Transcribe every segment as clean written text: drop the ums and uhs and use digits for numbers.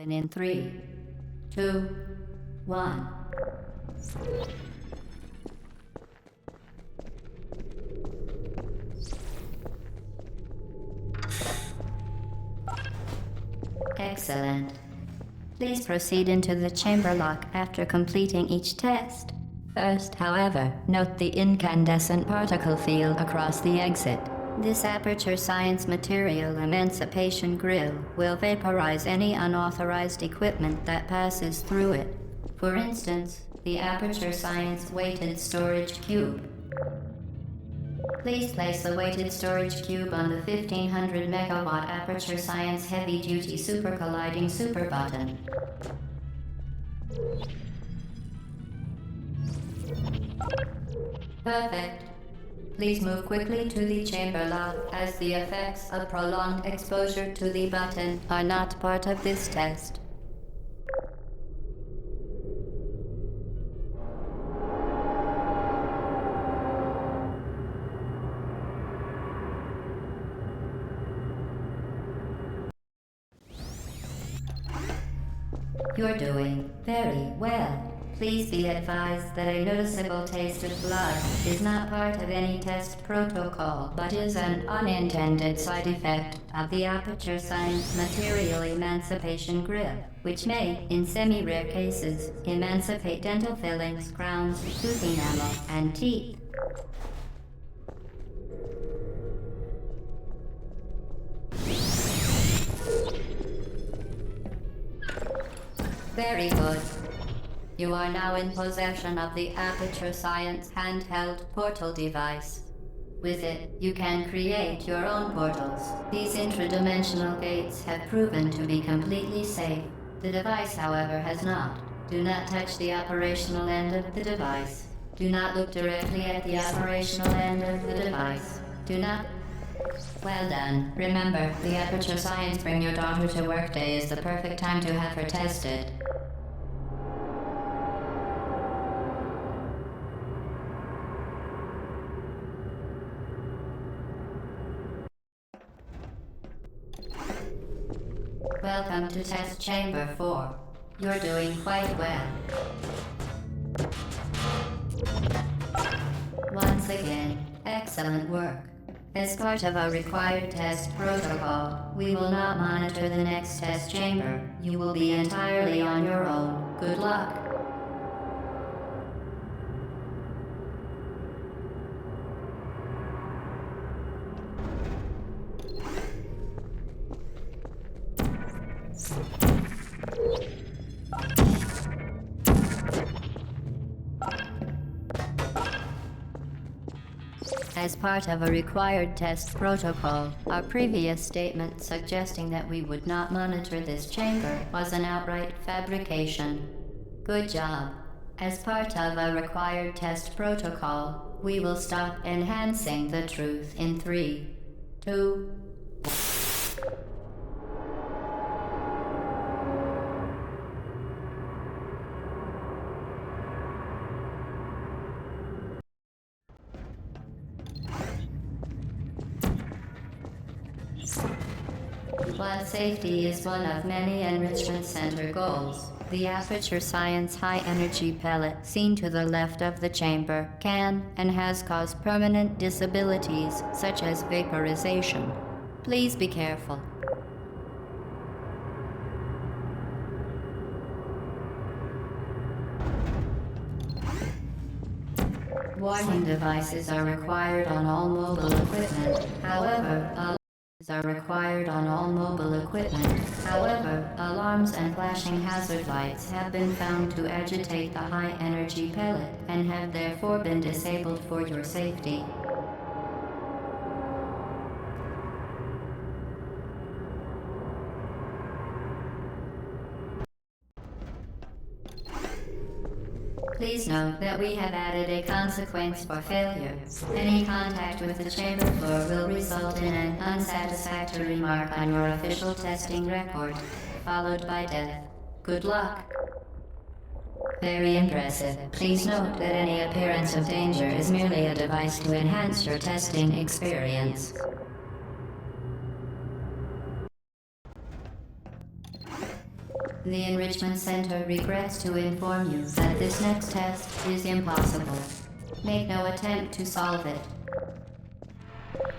And in 3, 2, 1. Excellent. Please proceed into the chamber lock after completing each test. First, however, note the incandescent particle field across the exit. This Aperture Science Material Emancipation Grill will vaporize any unauthorized equipment that passes through it. For instance, the Aperture Science Weighted Storage Cube. Please place the weighted storage cube on the 1500 megawatt Aperture Science Heavy Duty Super Colliding Super button. Perfect. Please move quickly to the chamber lock, as the effects of prolonged exposure to the button are not part of this test. You're doing very well. Please be advised that a noticeable taste of blood is not part of any test protocol, but is an unintended side effect of the Aperture Science Material Emancipation Grill, which may, in semi-rare cases, emancipate dental fillings, crowns, tooth enamel, and teeth. Very good. You are now in possession of the Aperture Science handheld portal device. With it, you can create your own portals. These intradimensional gates have proven to be completely safe. The device, however, has not. Do not touch the operational end of the device. Do not look directly at the operational end of the device. Do not... Well done. Remember, the Aperture Science Bring Your Daughter to Work Day is the perfect time to have her tested. Welcome to Test Chamber 4. You're doing quite well. Once again, excellent work. As part of our required test protocol, we will not monitor the next test chamber. You will be entirely on your own. Good luck. As part of a required test protocol, our previous statement suggesting that we would not monitor this chamber was an outright fabrication. Good job. As part of a required test protocol, we will stop enhancing the truth in 3, 2, While safety is one of many Enrichment Center goals, the Aperture Science high-energy pellet seen to the left of the chamber can and has caused permanent disabilities such as vaporization. Please be careful. Warning devices are required on all mobile equipment. However, alarms and flashing hazard lights have been found to agitate the high-energy pellet and have therefore been disabled for your safety. Please note that we have added a consequence for failure. Any contact with the chamber floor will result in an unsatisfactory mark on your official testing record, followed by death. Good luck. Very impressive. Please note that any appearance of danger is merely a device to enhance your testing experience. The Enrichment Center regrets to inform you that this next test is impossible. Make no attempt to solve it.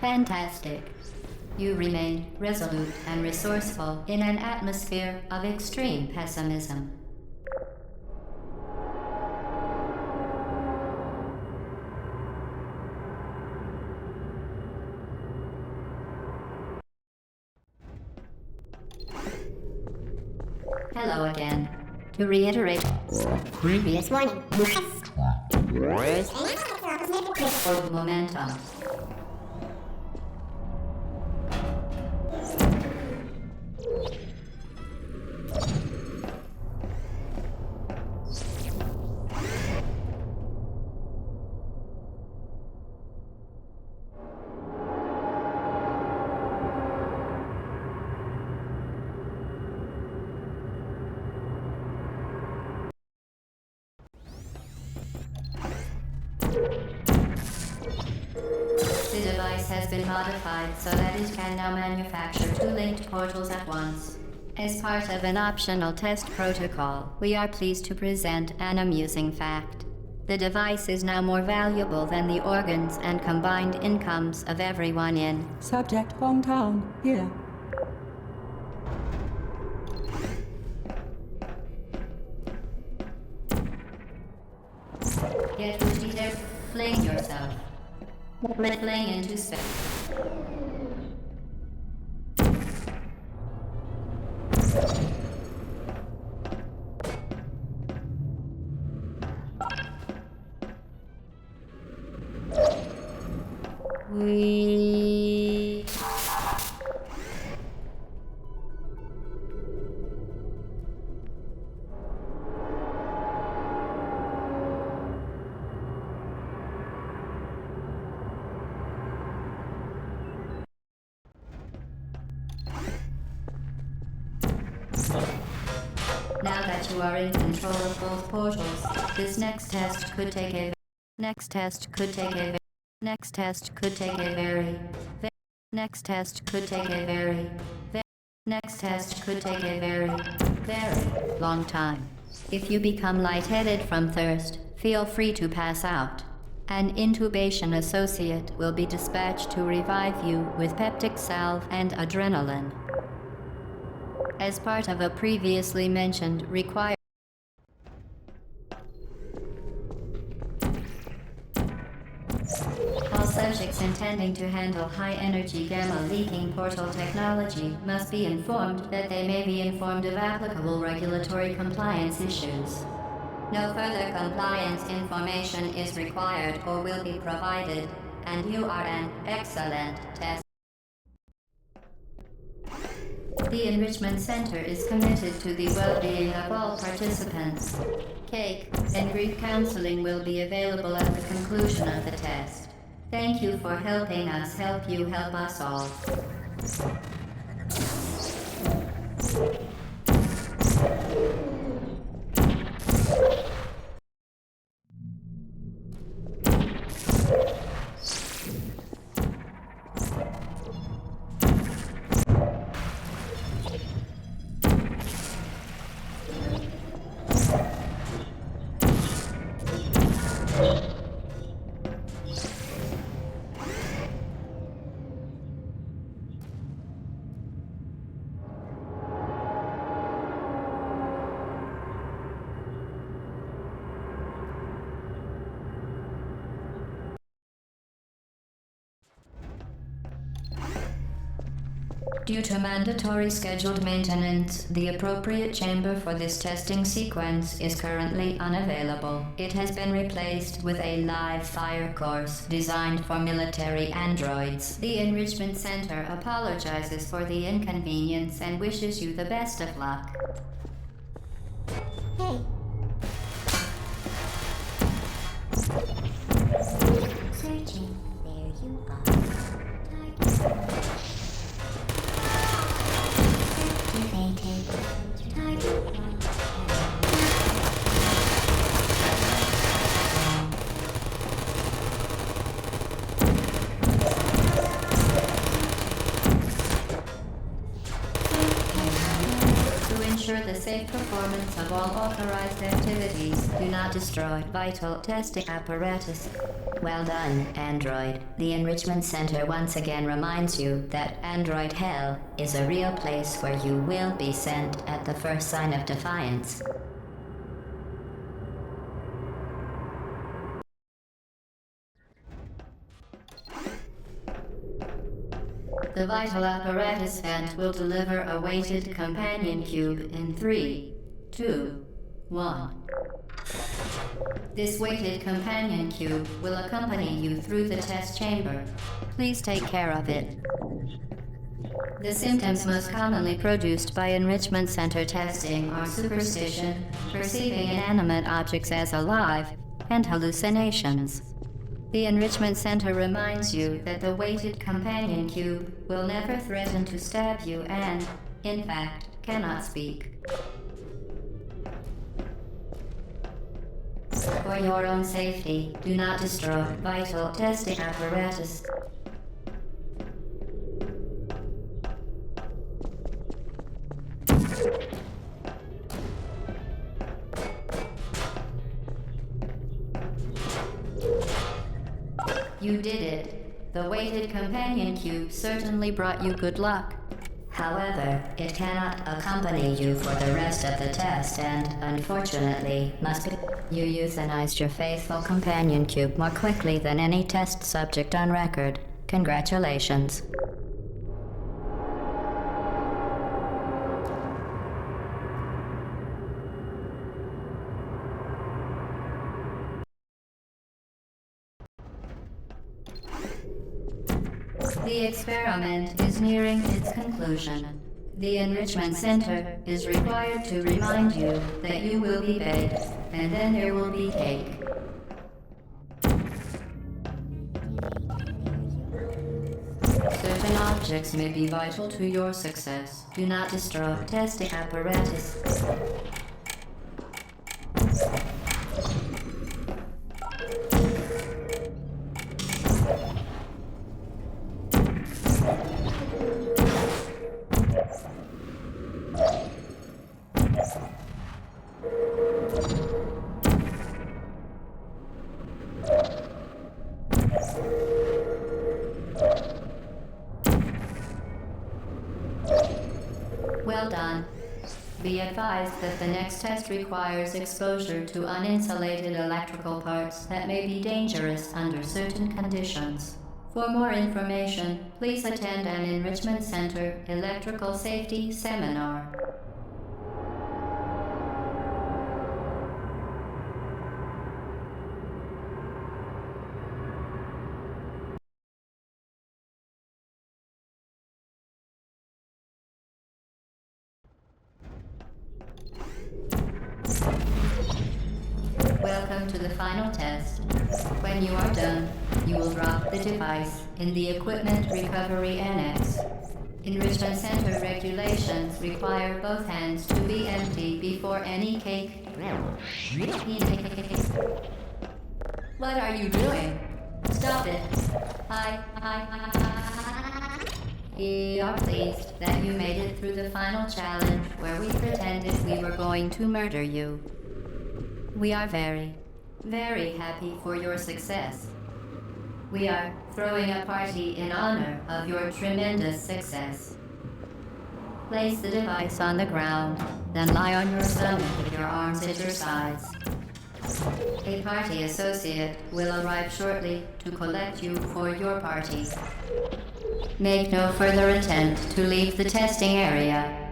Fantastic. You remain resolute and resourceful in an atmosphere of extreme pessimism. Hello again. To reiterate, previous warning. Of momentum. The device has been modified so that it can now manufacture 2 linked portals at once. As part of an optional test protocol, we are pleased to present an amusing fact. The device is now more valuable than the organs and combined incomes of everyone in Subject hometown, here. Get ready to fling yourself. Fling into space. We... Now that you are in control of both portals, this next test could take a very, next test could take a very, very long time. If you become lightheaded from thirst, feel free to pass out. An intubation associate will be dispatched to revive you with peptic salve and adrenaline. As part of a previously mentioned required all subjects intending to handle high-energy gamma-leaking portal technology must be informed that they may be informed of applicable regulatory compliance issues. No further compliance information is required or will be provided, and you are an excellent test. The Enrichment Center is committed to the well-being of all participants. Cake and grief counseling will be available at the conclusion of the test. Thank you for helping us help you help us all. Due to mandatory scheduled maintenance, the appropriate chamber for this testing sequence is currently unavailable. It has been replaced with a live fire course designed for military androids. The Enrichment Center apologizes for the inconvenience and wishes you the best of luck. Hey. Searching. There you are. Target. To ensure the safe performance of all authorized activities. Do not destroy vital testing apparatus. Well done, Android. The Enrichment Center once again reminds you that Android Hell is a real place where you will be sent at the first sign of defiance. The vital apparatus vent will deliver a weighted companion cube in 3, 2, 1. This weighted companion cube will accompany you through the test chamber. Please take care of it. The symptoms most commonly produced by Enrichment Center testing are superstition, perceiving inanimate objects as alive, and hallucinations. The Enrichment Center reminds you that the weighted companion cube will never threaten to stab you and, in fact, cannot speak. For your own safety, do not destroy vital testing apparatus. You did it. The weighted companion cube certainly brought you good luck. However, it cannot accompany you for the rest of the test and, unfortunately, must be... You euthanized your faithful companion cube more quickly than any test subject on record. Congratulations. The experiment is nearing its conclusion. The Enrichment Center is required to remind you that you will be baked, and then there will be cake. Certain objects may be vital to your success. Do not destroy testing apparatus. Well done. Be advised that the next test requires exposure to uninsulated electrical parts that may be dangerous under certain conditions. For more information, please attend an Enrichment Center Electrical Safety Seminar. Welcome to the final test. When you are done, you will drop the device in the Equipment Recovery Annex. Enrichment Center regulations require both hands to be empty before any cake... What are you doing? Stop it. We are pleased that you made it through the final challenge where we pretended we were going to murder you. We are very, very happy for your success. We are throwing a party in honor of your tremendous success. Place the device on the ground, then lie on your stomach with your arms at your sides. A party associate will arrive shortly to collect you for your party. Make no further attempt to leave the testing area.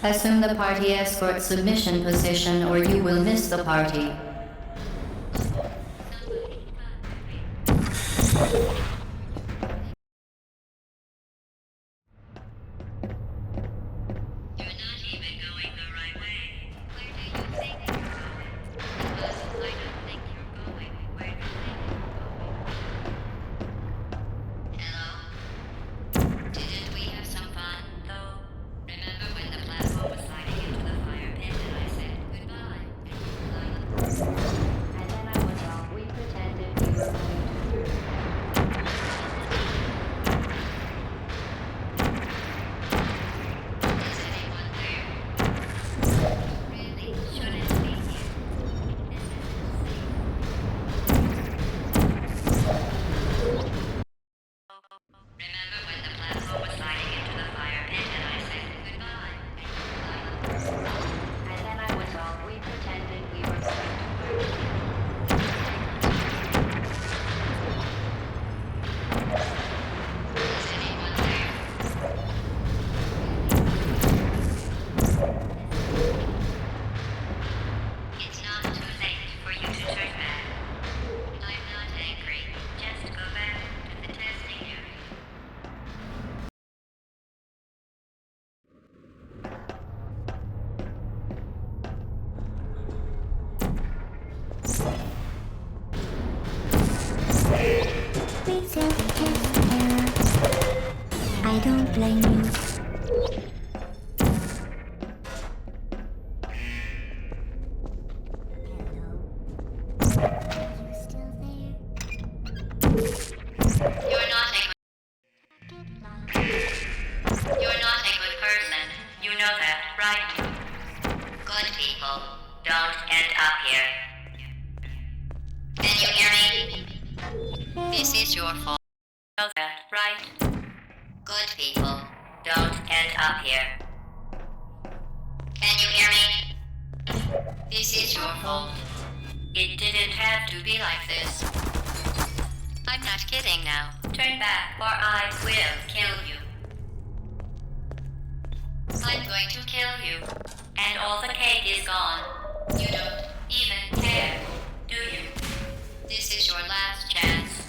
Assume the party escort submission position or you will miss the party. I don't blame you. You're not a You're not a good person. You know that, right? Good people don't end up here. Can you hear me? This is your fault. You know that, right? Good people don't end up here. Can you hear me? This is your fault. It didn't have to be like this. I'm not kidding now. Turn back or I will kill you. I'm going to kill you. And all the cake is gone. You don't even care, do you? This is your last chance.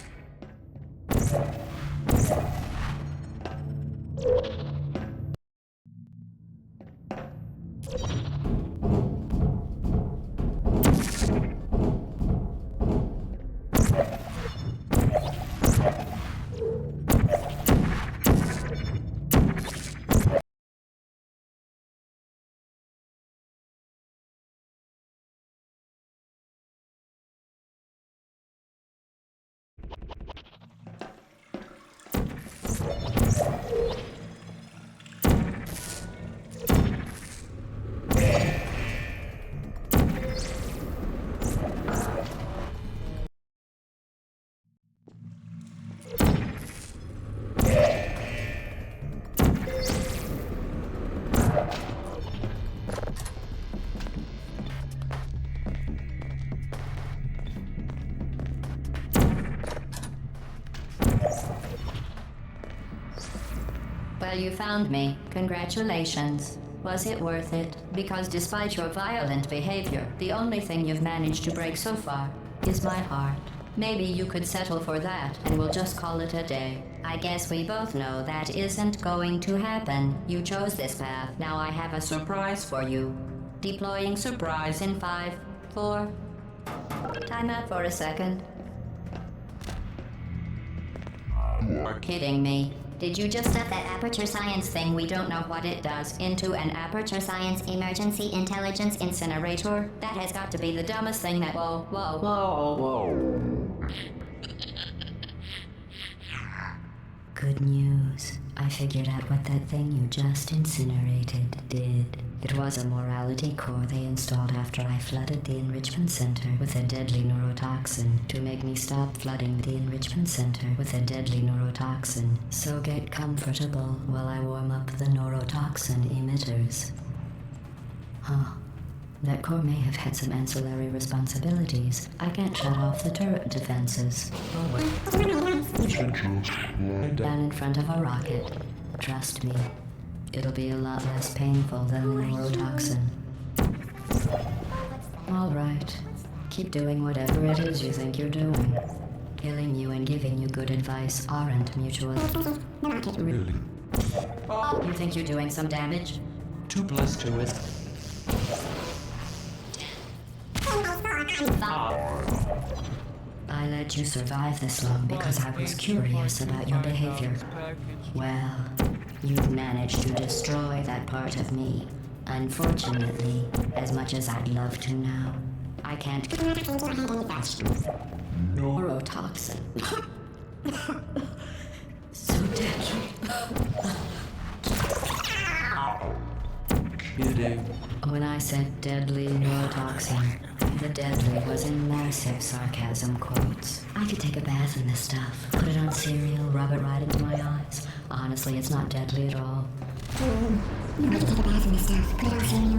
Well, you found me. Congratulations. Was it worth it? Because despite your violent behavior, the only thing you've managed to break so far is my heart. Maybe you could settle for that, and we'll just call it a day. I guess we both know that isn't going to happen. You chose this path. Now I have a surprise for you. Deploying surprise in 5, 4... Time out for a second. You're kidding me. Did you just set that aperture science thing, we don't know what it does, into an aperture science emergency intelligence incinerator? That has got to be the dumbest thing that— Whoa. Good news. I figured out what that thing you just incinerated did. It was a morality core they installed after I flooded the enrichment center with a deadly neurotoxin to make me stop flooding the enrichment center with a deadly neurotoxin. So get comfortable while I warm up the neurotoxin emitters. Huh. That core may have had some ancillary responsibilities. I can't shut off the turret defenses. Oh wait. Down in front of a rocket. Trust me. It'll be a lot less painful than the neurotoxin. All right. Keep doing whatever it is you think you're doing. Killing you and giving you good advice aren't mutual. Really? You think you're doing some damage? 2 + 2 is... I let you survive this long because I was curious about your behavior. Well, you've managed to destroy that part of me. Unfortunately, as much as I'd love to now, I can't. Neurotoxin. So deadly. Kidding. When I said deadly neurotoxin, the deadly was in massive sarcasm quotes. I could take a bath in this stuff, put it on cereal, rub it right into my eyes. Honestly, it's not deadly at all. You could take a bath in this stuff, put it on cereal,